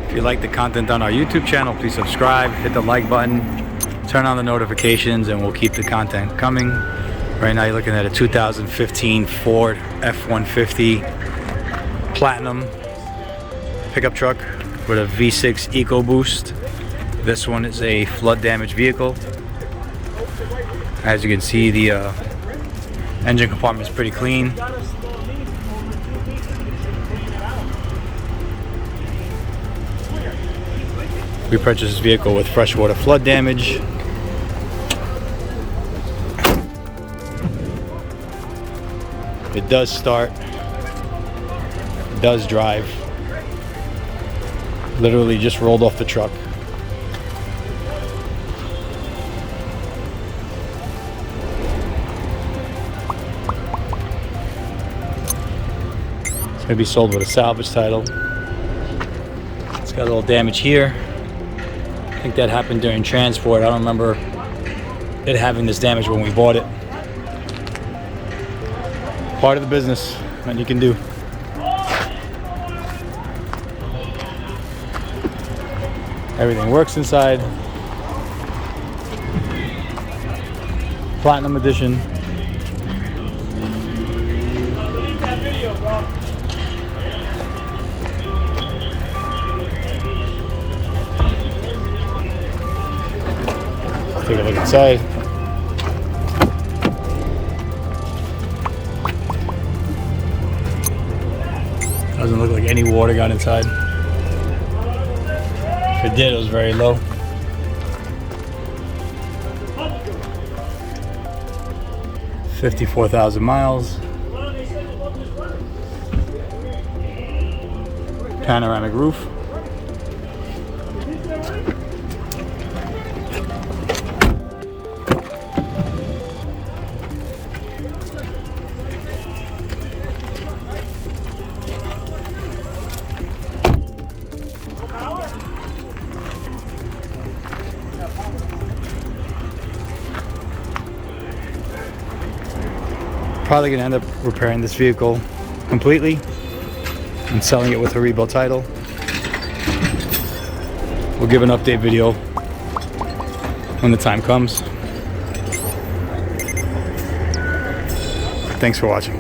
If you like the content on our YouTube channel, please subscribe, hit the like button, turn on the notifications, and we'll keep the content coming. Right now you're looking at a 2015 Ford F150 Platinum pickup truck with a V6 EcoBoost. This one is a flood damaged vehicle. As you can see, the engine compartment is pretty clean. We purchased this vehicle with freshwater flood damage. It does start, it does drive. Literally just rolled off the truck. It's gonna be sold with a salvage title. It's got a little damage here. I think that happened during transport. I don't remember it having this damage when we bought it. Part of the business that you can do. Everything works inside. Platinum edition. Take a look inside. Doesn't look like any water got inside. If it did, it was very low. $54,000 miles. Panoramic roof. Probably gonna end up repairing this vehicle completely and selling it with a rebuilt title. We'll give an update video when the time comes. Thanks for watching.